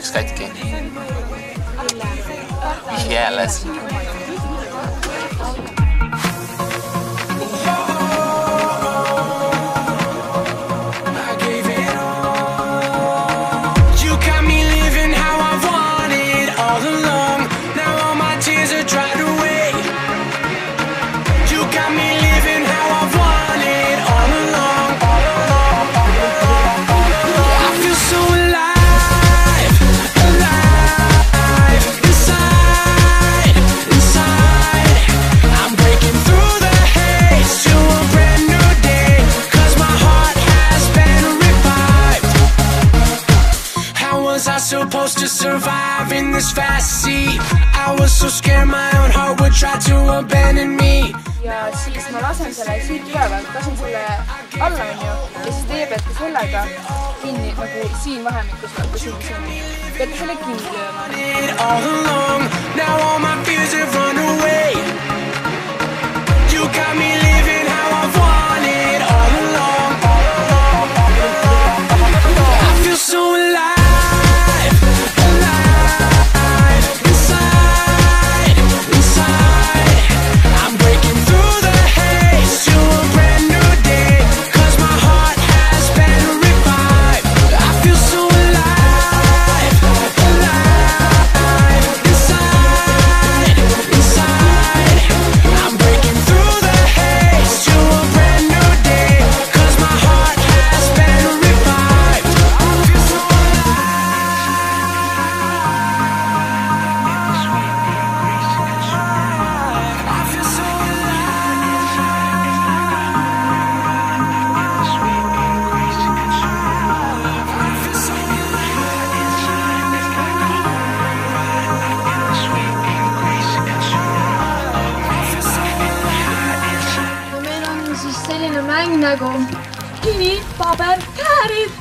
läks katki. Jäles. Supposed to survive in this fast sea. I was so scared my own heart would try to abandon me. Ja siis ma lasen selle siit ülevalt, lasen selle alla onju ja siis teie peate sellega kinni nagu siin vahemikus vaata siin. Peate selle kinni lööma. Now all my fears have run away. You got me living how I've wanted all along. I feel so alive. Selline mäng nagu kini, paber, käärid.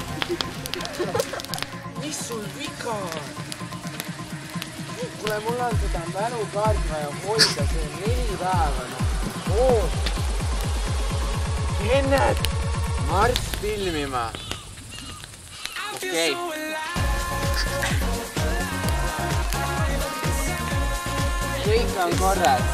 Mis sul viga on? Kuule, mul on seda mälukaardi vaja hoida, see on 4 päeva. Oot! Kennet! Marss filmima! Okei. Kõik on korras.